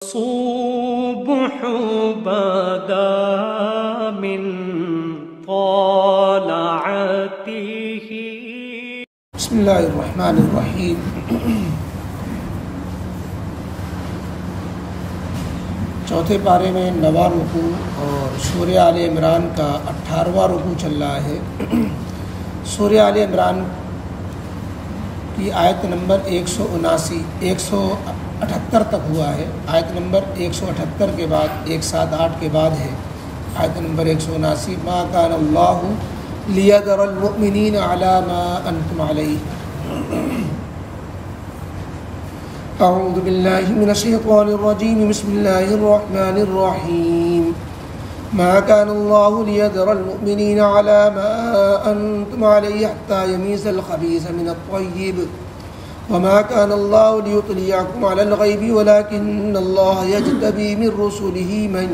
الصبح بدا من طلعته. بسم اللہ الرحمن الرحیم. چوتھے پارے میں 9واں رکوع اور سورہ آل عمران کا 18واں رکوع چل رہا ہے. سورہ آل عمران کی آیت نمبر 178 تک ہوا ہے. آیت نمبر 178 کے بعد 178 کے بعد ہے آیت نمبر 179. ما کان اللہ لیذر المؤمنین علی ما انتم علیہ. اعوذ باللہ من الشیطان الرجیم. بسم اللہ الرحمن الرحیم. ما كان الله ليذر المؤمنين على ما أنتم عليه حتى يميز الخبيث من الطيب وما كان الله ليطلعكم على الغيب ولكن الله يجتبي من رسله من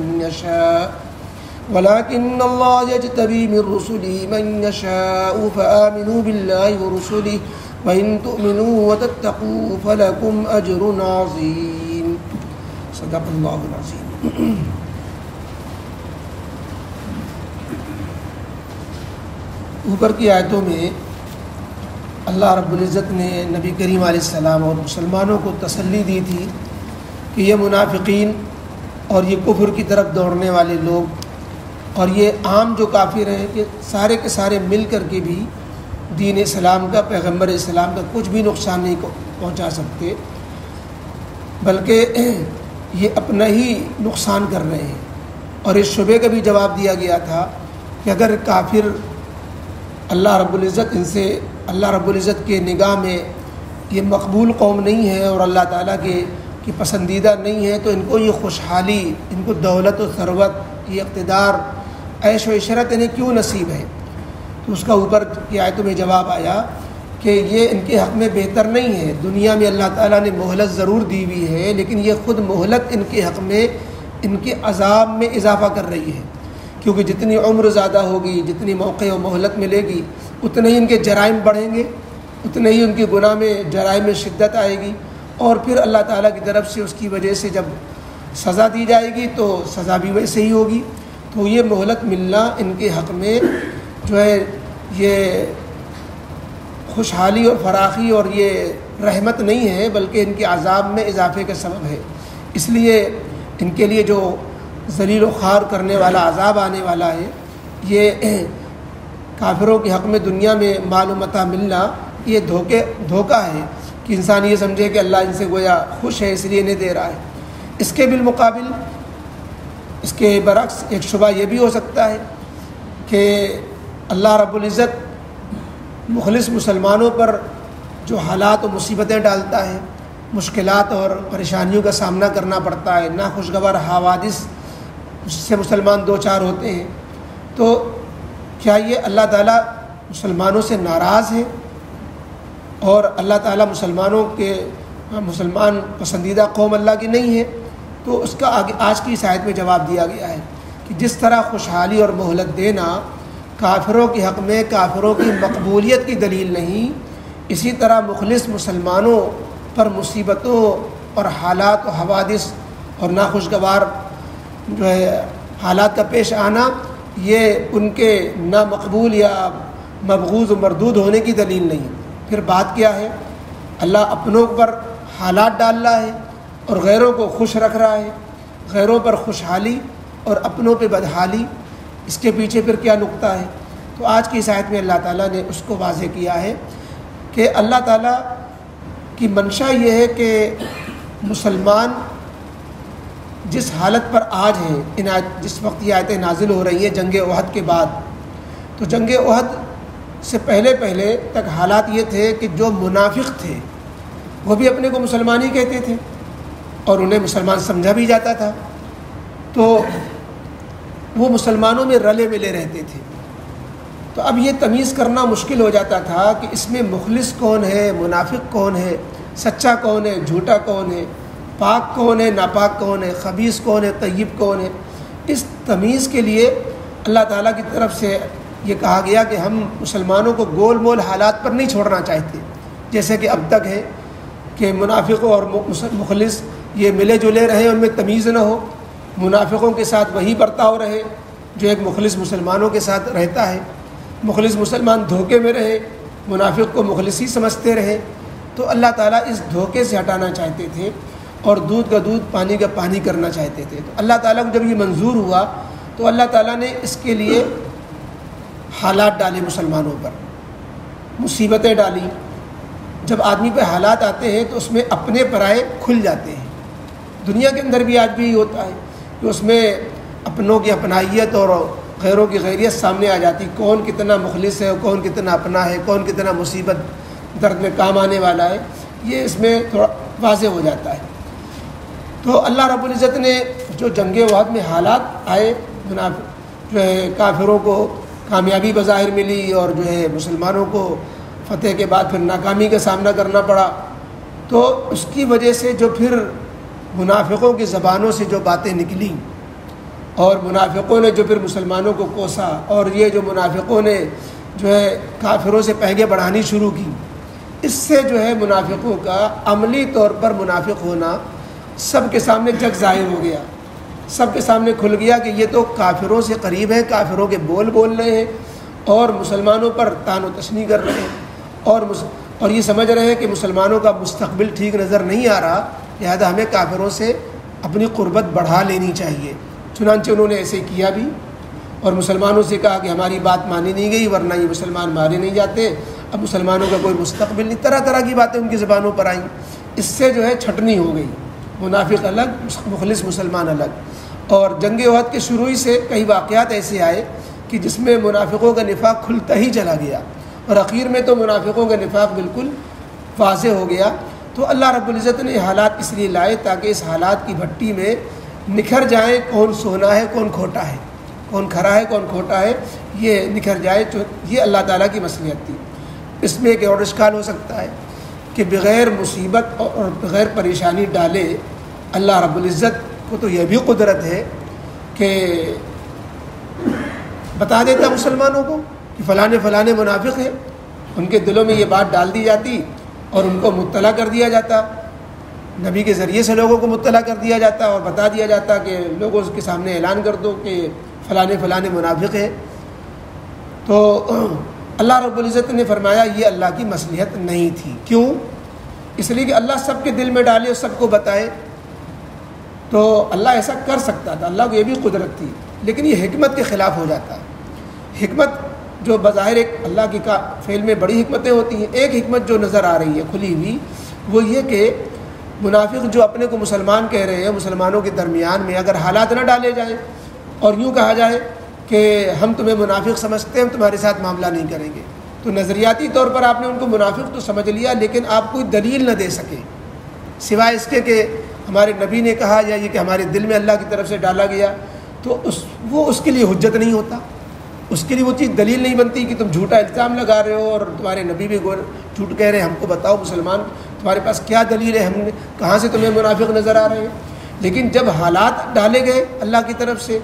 يشاء فآمنوا بالله ورسله وإن تؤمنوا وتتقوا فلكم أجر عظيم. صدق الله العظيم. اوپر کی آیتوں میں اللہ رب العزت نے نبی کریم علیہ السلام اور مسلمانوں کو تسلی دی تھی کہ یہ منافقین اور یہ کفر کی طرف دوڑنے والے لوگ اور یہ عام جو کافر ہیں کہ سارے کے سارے مل کر کے بھی دین اسلام کا، پیغمبر اسلام کا کچھ بھی نقصان نہیں پہنچا سکتے، بلکہ یہ اپنا ہی نقصان کر رہے ہیں. اور اس شبے کا بھی جواب دیا گیا تھا کہ اگر کافر اللہ رب العزت کے نگاہ میں یہ مقبول قوم نہیں ہے اور اللہ تعالیٰ کی پسندیدہ نہیں ہے تو ان کو یہ خوشحالی، ان کو دولت و ثروت، یہ اقتدار، عیش و عشرت انہیں کیوں نصیب ہے؟ تو اس کا اوپر کی آیتوں میں جواب آیا کہ یہ ان کے حق میں بہتر نہیں ہے. دنیا میں اللہ تعالیٰ نے مہلت ضرور دی ہوئی ہے، لیکن یہ خود مہلت ان کے حق میں ان کے عذاب میں اضافہ کر رہی ہے، کیونکہ جتنی عمر زیادہ ہوگی، جتنی موقع و مہلت ملے گی، اتنے ہی ان کے جرائم بڑھیں گے، اتنے ہی ان کے گناہ میں، جرائم میں شدت آئے گی، اور پھر اللہ تعالیٰ کی طرف سے اس کی وجہ سے جب سزا دی جائے گی تو سزا بھی ویسے ہی ہوگی. تو یہ مہلت ملنا ان کے حق میں جو ہے یہ خوشحالی اور فراخی اور یہ رحمت نہیں ہے، بلکہ ان کے عذاب میں اضافے کا سبب ہے. اس لیے ان کے لیے جو ذلیل و خوار کرنے والا عذاب آنے والا ہے، یہ کافروں کے حق میں دنیا میں مال و متاع ملنا یہ دھوکہ ہے کہ انسان یہ سمجھے کہ اللہ ان سے گویا خوش ہے اس لیے نہیں دے رہا ہے. اس کے بالمقابل، اس کے برعکس ایک شبہ یہ بھی ہو سکتا ہے کہ اللہ رب العزت مخلص مسلمانوں پر جو حالات و مصیبتیں ڈالتا ہے، مشکلات اور پریشانیوں کا سامنا کرنا پڑتا ہے، ناخوشگوار حوادث اس سے مسلمان دو چار ہوتے ہیں، تو کیا یہ اللہ تعالیٰ مسلمانوں سے ناراض ہے اور اللہ تعالیٰ مسلمان پسندیدہ قوم اللہ کی نہیں ہے؟ تو اس کا آج کی اس آیت میں جواب دیا گیا ہے کہ جس طرح خوشحالی اور مہلت دینا کافروں کے حق میں کافروں کی مقبولیت کی دلیل نہیں، اسی طرح مخلص مسلمانوں پر مصیبتوں اور حالات و حوادث اور ناخوشگوار جو ہے حالات کا پیش آنا یہ ان کے نامقبول یا مبغوض و مردود ہونے کی دلیل نہیں. پھر بات کیا ہے؟ اللہ اپنوں پر حالات ڈال رہا ہے اور غیروں کو خوش رکھ رہا ہے، غیروں پر خوشحالی اور اپنوں پہ بدحالی. اس کے پیچھے پھر کیا نقطہ ہے؟ تو آج کی اس آیت میں اللہ تعالیٰ نے اس کو واضح کیا ہے کہ اللہ تعالیٰ کی منشا یہ ہے کہ مسلمان جس حالت پر آج ہیں، جس وقت یہ آیتیں نازل ہو رہی ہیں جنگ احد کے بعد، تو جنگ احد سے پہلے تک حالات یہ تھے کہ جو منافق تھے وہ بھی اپنے کو مسلمان ہی کہتے تھے اور انہیں مسلمان سمجھا بھی جاتا تھا، تو وہ مسلمانوں میں رلے ملے رہتے تھے. تو اب یہ تمیز کرنا مشکل ہو جاتا تھا کہ اس میں مخلص کون ہے، منافق کون ہے، سچا کون ہے، جھوٹا کون ہے، پاک کون ہے، ناپاک کون ہے، خبیث کون ہے، طیب کون ہے. اس تمیز کے لیے اللہ تعالیٰ کی طرف سے یہ کہا گیا کہ ہم مسلمانوں کو گول مول حالات پر نہیں چھوڑنا چاہتے، جیسے کہ اب تک ہے کہ منافق اور مخلص یہ ملے جلے رہیں، ان میں تمیز نہ ہو، منافقوں کے ساتھ وہی برتاؤ رہے جو ایک مخلص مسلمانوں کے ساتھ رہتا ہے، مخلص مسلمان دھوکے میں رہے، منافق کو مخلص ہی سمجھتے رہے۔ تو اللہ تعالیٰ اس دھوکے سے ہٹانا چاہتے تھے اور دودھ کا دودھ پانی کا پانی کرنا چاہتے تھے۔ تو اللہ تعالیٰ کو جب یہ منظور ہوا تو اللہ تعالیٰ نے اس کے لیے حالات ڈالے، مسلمانوں پر مصیبتیں ڈالی۔ جب آدمی پہ حالات آتے ہیں تو اس میں اپنے پرائے کھل جاتے ہیں۔ دنیا کے اندر بھی آج بھی ہوتا ہے کہ اس میں اپنوں کی اپنائیت اور غیروں کی غیریت سامنے آ جاتی، کون کتنا مخلص ہے، کون کتنا اپنا ہے، کون کتنا مصیبت درد میں کام آنے والا ہے، یہ اس میں تھوڑا واضح ہو جاتا ہے۔ تو اللہ رب العزت نے جو جنگ احد میں حالات آئے، جو ہے کافروں کو کامیابی بظاہر ملی اور جو ہے مسلمانوں کو فتح کے بعد پھر ناکامی کا سامنا کرنا پڑا، تو اس کی وجہ سے جو پھر منافقوں کی زبانوں سے جو باتیں نکلیں اور منافقوں نے جو پھر مسلمانوں کو کوسا، اور یہ جو منافقوں نے جو ہے کافروں سے پہگے بڑھانی شروع کی، اس سے جو ہے منافقوں کا عملی طور پر منافق ہونا سب کے سامنے جگ ظاہر ہو گیا، سب کے سامنے کھل گیا کہ یہ تو کافروں سے قریب ہے، کافروں کے بول رہے ہیں اور مسلمانوں پر طعن و تشنیع کر رہے ہیں اور یہ سمجھ رہے ہیں کہ مسلمانوں کا مستقبل ٹھیک نظر نہیں آ رہا، لہذا ہمیں کافروں سے اپنی قربت بڑھا لینی چاہیے۔ چنانچہ انہوں نے ایسے کیا بھی اور مسلمانوں سے کہا کہ ہماری بات مانی نہیں گئی ورنہ یہ مسلمان مارے نہیں جاتے، اب مسلمانوں کا کوئی مستقبل نہیں، طرح طرح کی باتیں ان کی زبانوں پر آئیں۔ اس سے جو ہے چھٹنی ہو گئی، منافق الگ، مخلص مسلمان الگ۔ اور جنگ احد کے شروع ہی سے کئی واقعات ایسے آئے کہ جس میں منافقوں کا نفاق کھلتا ہی چلا گیا اور اخیر میں تو منافقوں کا نفاق بالکل واضح ہو گیا۔ تو اللہ رب العزت نے حالات اس لیے لائے تاکہ اس حالات کی بھٹی میں نکھر جائیں کون سونا ہے کون کھوٹا ہے، کون کھرا ہے کون کھوٹا ہے، یہ نکھر جائے۔ یہ اللہ تعالیٰ کی مصلحت تھی۔ اس میں ایک اور اشکال ہو سکتا ہے کہ بغیر مصیبت اور بغیر پریشانی ڈالے اللہ رب العزت کو تو یہ بھی قدرت ہے کہ بتا دیتا مسلمانوں کو کہ فلانے منافق ہیں، ان کے دلوں میں یہ بات ڈال دی جاتی اور ان کو مطلع کر دیا جاتا، نبی کے ذریعے سے لوگوں کو مطلع کر دیا جاتا اور بتا دیا جاتا کہ لوگوں کے سامنے اعلان کر دو کہ فلانے منافق ہے۔ تو اللہ رب العزت نے فرمایا یہ اللہ کی مصلحت نہیں تھی۔ کیوں؟ اس لیے کہ اللہ سب کے دل میں ڈالے اور سب کو بتائے، تو اللہ ایسا کر سکتا تھا، اللہ کو یہ بھی قدرت تھی، لیکن یہ حکمت کے خلاف ہو جاتا ہے۔ حکمت جو بظاہر ایک اللہ کی فعل میں بڑی حکمتیں ہوتی ہیں، ایک حکمت جو نظر آ رہی ہے کھلی ہوئی، وہ یہ کہ منافق جو اپنے کو مسلمان کہہ رہے ہیں، مسلمانوں کے درمیان میں اگر حالات نہ ڈالے جائیں اور یوں کہا جائے کہ ہم تمہیں منافق سمجھتے ہیں، ہم تمہارے ساتھ معاملہ نہیں کریں گے، تو نظریاتی طور پر آپ نے ان کو منافق تو سمجھ لیا، لیکن آپ کوئی دلیل نہ دے سکے سوائے اس کے کہ ہمارے نبی نے کہا یا یہ کہ ہمارے دل میں اللہ کی طرف سے ڈالا گیا، تو وہ اس کے لیے حجت نہیں ہوتا، اس کے لیے وہ چیز دلیل نہیں بنتی کہ تم جھوٹا الزام لگا رہے ہو اور تمہارے نبی بھی جھوٹ کہہ رہے ہیں، ہم کو بتاؤ مسلمان تمہارے پاس کیا دلیل ہے، ہم نے کہاں سے تمہیں منافق نظر آ رہے ہیں۔ لیکن جب حالات ڈالے گئے اللہ کی طرف سے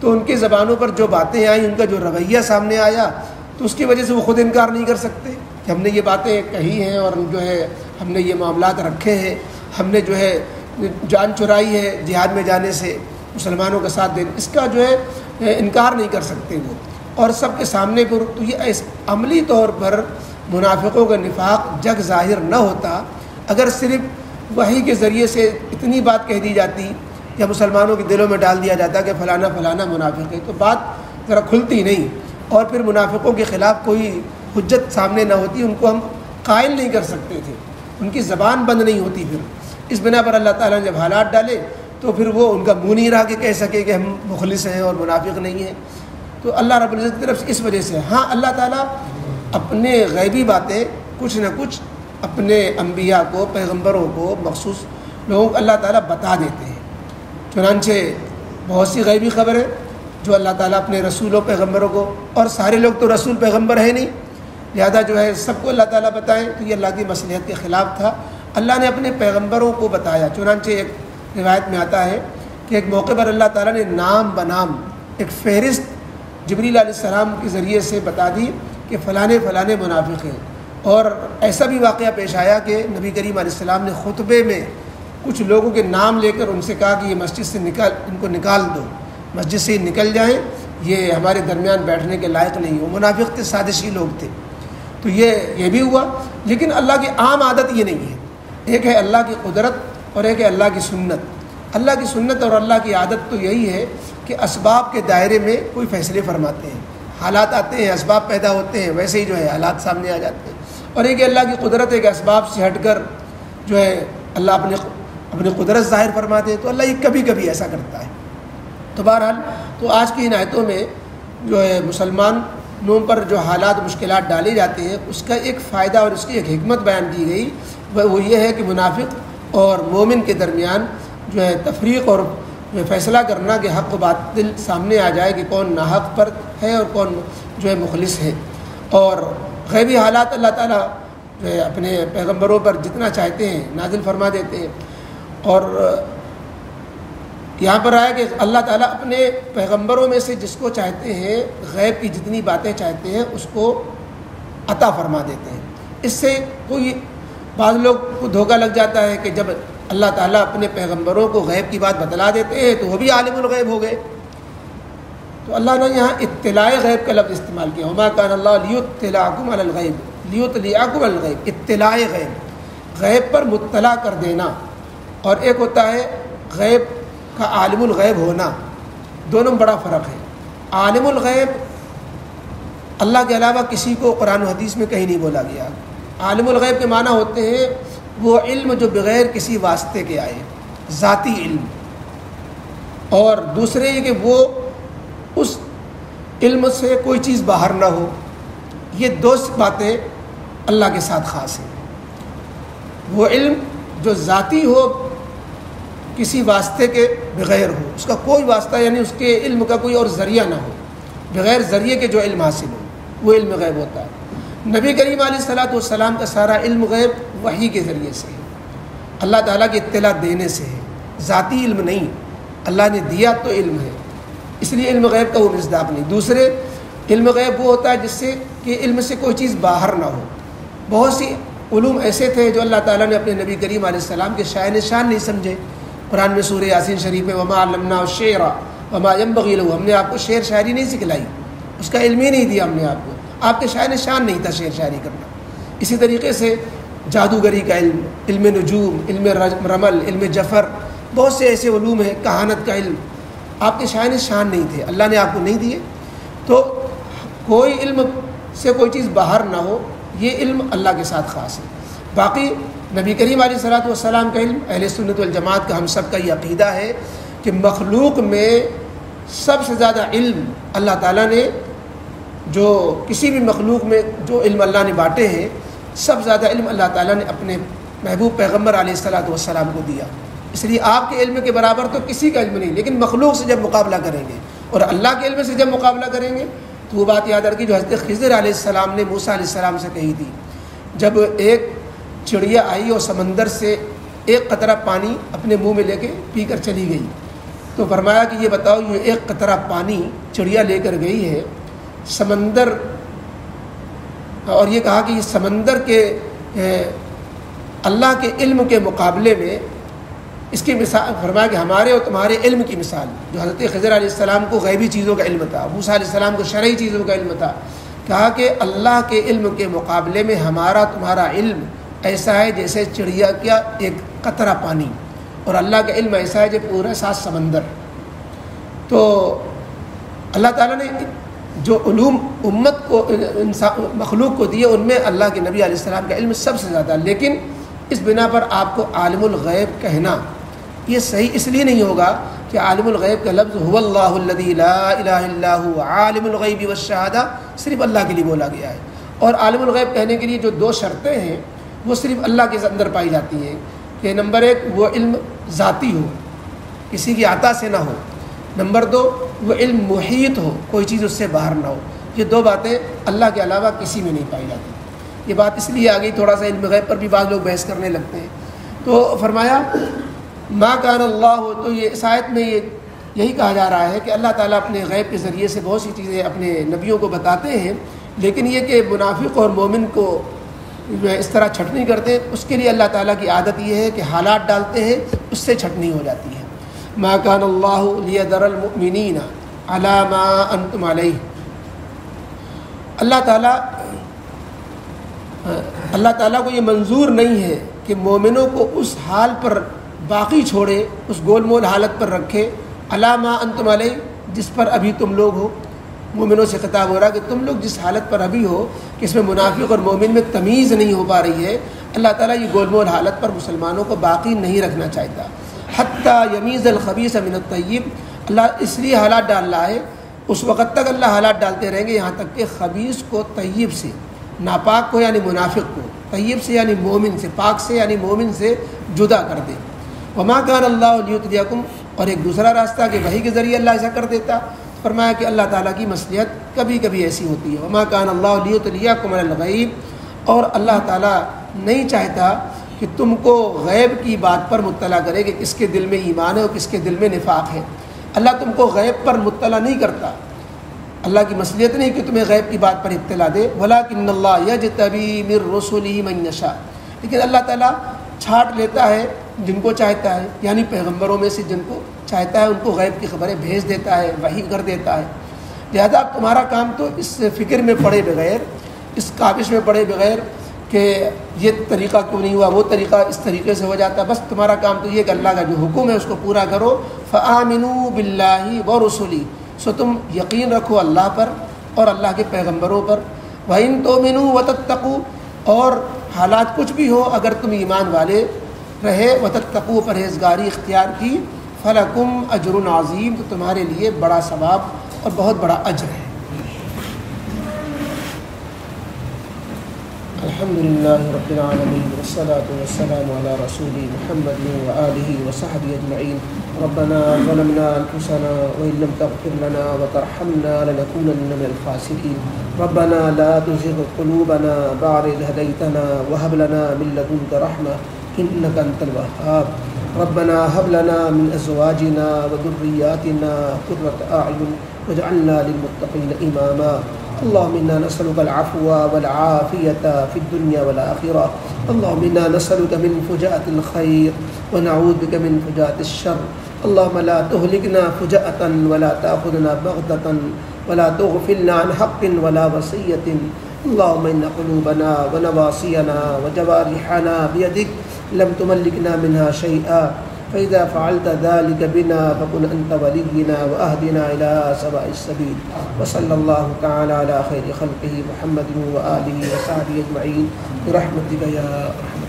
تو ان کی زبانوں پر جو باتیں آئیں، ان کا جو رویہ سامنے آیا، تو اس کی وجہ سے وہ خود انکار نہیں کر سکتے کہ ہم نے یہ باتیں کہی ہیں اور جو ہے ہم نے یہ معاملات رکھے ہیں، ہم نے جو ہے جان چرائی ہے جہاد میں جانے سے، مسلمانوں کا ساتھ دینے، اس کا جو ہے انکار نہیں کر سکتے وہ، اور سب کے سامنے پر۔ تو یہ عملی طور پر منافقوں کا نفاق جگ ظاہر نہ ہوتا اگر صرف وحی کے ذریعے سے اتنی بات کہہ دی جاتی یا مسلمانوں کے دلوں میں ڈال دیا جاتا کہ فلانا منافق ہے، تو بات ذرا کھلتی نہیں اور پھر منافقوں کے خلاف کوئی حجت سامنے نہ ہوتی، ان کو ہم قائل نہیں کر سکتے تھے، ان کی زبان بند نہیں ہوتی۔ پھر اس بنا پر اللہ تعالیٰ نے جب حالات ڈالے تو پھر وہ ان کا منہ نہیں رہا کہ کہہ سکے کہ ہم مخلص ہیں اور منافق نہیں ہیں۔ تو اللہ رب العزت کی طرف سے اس وجہ سے ہاں اللہ تعالیٰ اپنے غیبی باتیں کچھ نہ کچھ اپنے انبیاء کو، پیغمبروں کو، مخصوص لوگوں کو اللہ تعالیٰ بتا دیتے ہیں۔ چنانچہ بہت سی غیبی خبریں جو اللہ تعالیٰ اپنے رسولوں پیغمبروں کو، اور سارے لوگ تو رسول پیغمبر ہیں نہیں، لہذا جو ہے سب کو اللہ تعالیٰ بتائیں، تو یہ اللہ کی مصلحت کے خلاف تھا۔ اللہ نے اپنے پیغمبروں کو بتایا، چنانچہ ایک روایت میں آتا ہے کہ ایک موقع پر اللہ تعالیٰ نے نام بنام ایک فہرست جبریل علیہ السلام کے ذریعے سے بتا دی کہ فلانے منافق ہیں، اور ایسا بھی واقعہ پیش آیا کہ نبی کریم علیہ السلام نے خطبے میں کچھ لوگوں کے نام لے کر ان سے کہا کہ یہ مسجد سے ان کو نکال دو، مسجد سے نکل جائیں، یہ ہمارے درمیان بیٹھنے کے لائق نہیں ہو۔ منافق تھے، سازشی لوگ تھے۔ تو یہ بھی ہوا، لیکن اللہ کی عام عادت یہ نہیں ہے۔ ایک ہے اللہ کی قدرت اور ایک ہے اللہ کی سنت۔ اللہ کی سنت اور اللہ کی عادت تو یہی ہے کہ اسباب کے دائرے میں کوئی فیصلے فرماتے ہیں، حالات آتے ہیں، اسباب پیدا ہوتے ہیں، ویسے ہی جو ہے حالات سامنے آ جاتے ہیں۔ اور ایک اللہ کی قدرت ہے کہ اسباب سے ہٹ کر جو ہے اللہ اپنی قدرت ظاہر فرماتے ہیں، تو اللہ یہ کبھی کبھی ایسا کرتا ہے۔ تو بہرحال تو آج کی ان آیتوں میں جو ہے مسلمانوں پر جو حالات مشکلات ڈالے جاتے ہیں، اس کا ایک فائدہ اور اس کی ایک حکمت بیان کی گئی، وہ یہ ہے کہ منافق اور مومن کے درمیان جو ہے تفریق اور فیصلہ کرنا کہ حق و باطل سامنے آ جائے کہ کون ناحق پر ہے اور کون جو ہے مخلص ہے۔ اور غیبی حالات اللہ تعالیٰ جو ہے اپنے پیغمبروں پر جتنا چاہتے ہیں نازل فرما دیتے ہیں۔ اور یہاں پر آیا کہ اللہ تعالیٰ اپنے پیغمبروں میں سے جس کو چاہتے ہیں غیب کی جتنی باتیں چاہتے ہیں اس کو عطا فرما دیتے ہیں۔ اس سے کوئی بعض لوگ کو دھوکہ لگ جاتا ہے کہ جب اللہ تعالیٰ اپنے پیغمبروں کو غیب کی بات بتلا دیتے ہیں تو وہ بھی عالم الغیب ہو گئے۔ تو اللہ نے یہاں اطلاع غیب کا لفظ استعمال کیا، وما کان اللہ لیطلعکم علی الغیب لیطلعکم علی الغیب، اطلاع غیب پر مطلع کر دینا، اور ایک ہوتا ہے غیب کا عالم الغیب ہونا، دونوں میں بڑا فرق ہے۔ عالم الغیب اللہ کے علاوہ کسی کو قرآن و حدیث میں کہیں نہیں بولا گیا۔ عالم الغیب کے معنی ہوتے ہیں وہ علم جو بغیر کسی واسطے کے آئے، ذاتی علم، اور دوسرے یہ کہ وہ اس علم سے کوئی چیز باہر نہ ہو۔ یہ دو باتیں اللہ کے ساتھ خاص ہیں۔ وہ علم جو ذاتی ہو، کسی واسطے کے بغیر ہو، اس کا کوئی واسطہ یعنی اس کے علم کا کوئی اور ذریعہ نہ ہو، بغیر ذریعے کے جو علم حاصل ہو، وہ علم غیب ہوتا ہے۔ نبی کریم علیہ الصلوۃ والسلام کا سارا علم غیب وحی کے ذریعے سے ہے، اللہ تعالیٰ کی اطلاع دینے سے ہے، ذاتی علم نہیں، اللہ نے دیا تو علم ہے، اس لیے علم غیب کا وہ مصداق نہیں۔ دوسرے علم غیب وہ ہوتا ہے جس سے کہ علم سے کوئی چیز باہر نہ ہو۔ بہت سی علوم ایسے تھے جو اللہ تعالیٰ نے اپنے نبی کریم علیہ السلام کے شائن شان نہیں سمجھے۔ قرآن میں سورہ یاسین شریف میں وما علمناہ الشعر وما ينبغي له، ہم نے آپ کو شعر شاعری نہیں سکھلائی، اس کا علم ہی نہیں دیا ہم نے آپ کو، آپ کے شائن شان نہیں تھا شعر شاعری کرنا۔ اسی طریقے سے جادوگری کا علم، علم نجوم، علم رمل، علم جفر، بہت سے ایسے علوم ہیں، کہانت کا علم، آپ کے شائن شان نہیں تھے، اللہ نے آپ کو نہیں دیے۔ تو کوئی علم سے کوئی چیز باہر نہ ہو، یہ علم اللہ کے ساتھ خاص ہے۔ باقی نبی کریم علیہ الصلوۃ والسلام کا علم، اہل سنت والجماعت کا ہم سب کا یہ عقیدہ ہے کہ مخلوق میں سب سے زیادہ علم اللہ تعالیٰ نے جو کسی بھی مخلوق میں جو علم اللہ نے بانٹے ہیں، سب سے زیادہ علم اللہ تعالیٰ نے اپنے محبوب پیغمبر علیہ الصلوۃ والسلام کو دیا۔ اس لیے آپ کے علم کے برابر تو کسی کا علم نہیں، لیکن مخلوق سے جب مقابلہ کریں گے اور اللہ کے علم سے جب مقابلہ کریں گے تو وہ بات یاد رکھیے جو حضرت خضر علیہ السلام نے موسیٰ علیہ السلام سے کہی تھی، جب ایک چڑیا آئی اور سمندر سے ایک قطرہ پانی اپنے منہ میں لے کے پی کر چلی گئی، تو فرمایا کہ یہ بتاؤ یہ ایک قطرہ پانی چڑیا لے کر گئی ہے سمندر، اور یہ کہا کہ یہ سمندر کے اللہ کے علم کے مقابلے میں اس کی مثال، فرمایا کہ ہمارے اور تمہارے علم کی مثال، جو حضرت خضر علیہ السلام کو غیبی چیزوں کا علم تھا، موسیٰ علیہ السلام کو شرعی چیزوں کا علم تھا، کہا کہ اللہ کے علم کے مقابلے میں ہمارا تمہارا علم ایسا ہے جیسے چڑیا کا ایک قطرہ پانی، اور اللہ کا علم ایسا ہے جیسے پورا 7 سمندر۔ تو اللہ تعالیٰ نے جو علوم امت کو مخلوق کو دیے ان میں اللہ کے نبی علیہ السلام کا علم سب سے زیادہ، لیکن اس بنا پر آپ کو عالم الغیب کہنا یہ صحیح اس لیے نہیں ہوگا کہ عالم الغیب کا لفظ هو اللہ الذی لا الہ الا هو عالم الغیب والشہادہ صرف اللہ کے لیے بولا گیا ہے، اور عالم الغیب کہنے کے لیے جو 2 شرطیں ہیں وہ صرف اللہ کے اندر پائی جاتی ہیں کہ نمبر 1 وہ علم ذاتی ہو، کسی کی عطا سے نہ ہو، نمبر 2 وہ علم محیط ہو، کوئی چیز اس سے باہر نہ ہو۔ یہ 2 باتیں اللہ کے علاوہ کسی میں نہیں پائی جاتی۔ یہ بات اس لیے آ گئی، تھوڑا سا علم غیب پر بھی بعض لوگ بحث کرنے لگتے ہیں۔ تو فرمایا ما کان اللہ، تو یہ اس آیت میں یہی کہا جا رہا ہے کہ اللہ تعالیٰ اپنے غیب کے ذریعے سے بہت سی چیزیں اپنے نبیوں کو بتاتے ہیں، لیکن یہ کہ منافق اور مومن کو جو ہے اس طرح چھٹنی کرتے، اس کے لیے اللہ تعالیٰ کی عادت یہ ہے کہ حالات ڈالتے ہیں، اس سے چھٹنی ہو جاتی ہے۔ ما کان اللہ لیذر المؤمنین علی ما انتم علیہ، اللہ تعالیٰ کو یہ منظور نہیں ہے کہ مومنوں کو اس حال پر باقی چھوڑے، اس گول مول حالت پر رکھے، علی ما انتم علیہ، جس پر ابھی تم لوگ ہو۔ مومنوں سے خطاب ہو رہا کہ تم لوگ جس حالت پر ابھی ہو کہ اس میں منافق اور مومن میں تمیز نہیں ہو پا رہی ہے، اللہ تعالیٰ یہ گول مول حالت پر مسلمانوں کو باقی نہیں رکھنا چاہتا۔ حتیٰ یمیز الخبیث من الطیب، اللہ اس لیے حالات ڈال رہا ہے، اس وقت تک اللہ حالات ڈالتے رہیں گے یہاں تک کہ خبیث کو طیب سے، ناپاک کو یعنی منافق کو، طیب سے یعنی مومن سے، پاک سے یعنی مومن سے جدا کر دے۔ وما کان اللہ لیطلعکم، اور ایک دوسرا راستہ کہ وحی کے ذریعے اللہ ایسا کر دیتا، فرمایا کہ اللہ تعالیٰ کی مصلحت کبھی کبھی ایسی ہوتی ہے۔ وما کان اللہ لیطلعکم علی الغیب، اور اللہ تعالیٰ نہیں چاہتا کہ تم کو غیب کی بات پر مطلع کرے کہ کس کے دل میں ایمان ہے اور کس کے دل میں نفاق ہے۔ اللہ تم کو غیب پر مطلع نہیں کرتا، اللہ کی مصلحت نہیں کہ تمہیں غیب کی بات پر اطلاع دے۔ وَلَٰكِنَّ اللَّهَ يَجْتَبِي مِن رُّسُلِهِ مَن يَشَاءُ، لیکن اللہ تعالیٰ چھانٹ لیتا ہے جن کو چاہتا ہے، یعنی پیغمبروں میں سے جن کو چاہتا ہے ان کو غیب کی خبریں بھیج دیتا ہے، وحی کر دیتا ہے۔ لہذا تمہارا کام تو اس فکر میں پڑے بغیر، اس کاوش میں پڑے بغیر کہ یہ طریقہ کیوں نہیں ہوا، وہ طریقہ اس طریقے سے ہو جاتا، بس تمہارا کام تو یہ کہ اللہ کا جو حکم ہے اس کو پورا کرو۔ فآمنوا باللہ ورسلہ، سو تم یقین رکھو اللہ پر اور اللہ کے پیغمبروں پر۔ وَإِن تُؤْمِنُوا وَتَتَّقُوا، اور حالات کچھ بھی ہو اگر تم ایمان والے رہے، وَتَتَّقُوا، پرہیزگاری اختیار کی، فَلَكُمْ أَجْرٌ عَظِيمٌ، تو تمہارے لیے بڑا ثواب اور بہت بڑا اجر ہے۔ الحمد للہ رب العالمین، والصلاة والسلام علی رسول محمد وآلہ وصحبہ اجمعین۔ ربنا ظلمنا انفسنا وإن لم تغفر لنا وترحمنا لنكونن من الخاسرین۔ ربنا لا تزغ قلوبنا بعد إذ هديتنا وهب لنا من لدنك رحمة إنك أنت الوهاب۔ ربنا هب لنا من أزواجنا وذرياتنا قرة أعين واجعلنا للمتقين إماما۔ اللهم إنا نسألك العفو والعافية في الدنيا والآخرة۔ اللهم إنا نسألك من فجاءة الخير ونعوذ بك من فجاءة الشر۔ اللهم لا تهلكنا فجأة ولا تأخذنا بغتة ولا تغفلنا عن حق ولا وصية۔ اللهم إن قلوبنا ونواصينا وجوارحنا بيدك لم تملكنا منها شيئا، فإذا فعلت ذلك بنا فكن أنت ولينا وأهدنا إلى سواء السبيل۔ وصلى الله تعالى على خير خلقه محمد وآله وصحبه أجمعين برحمتك يا أرحم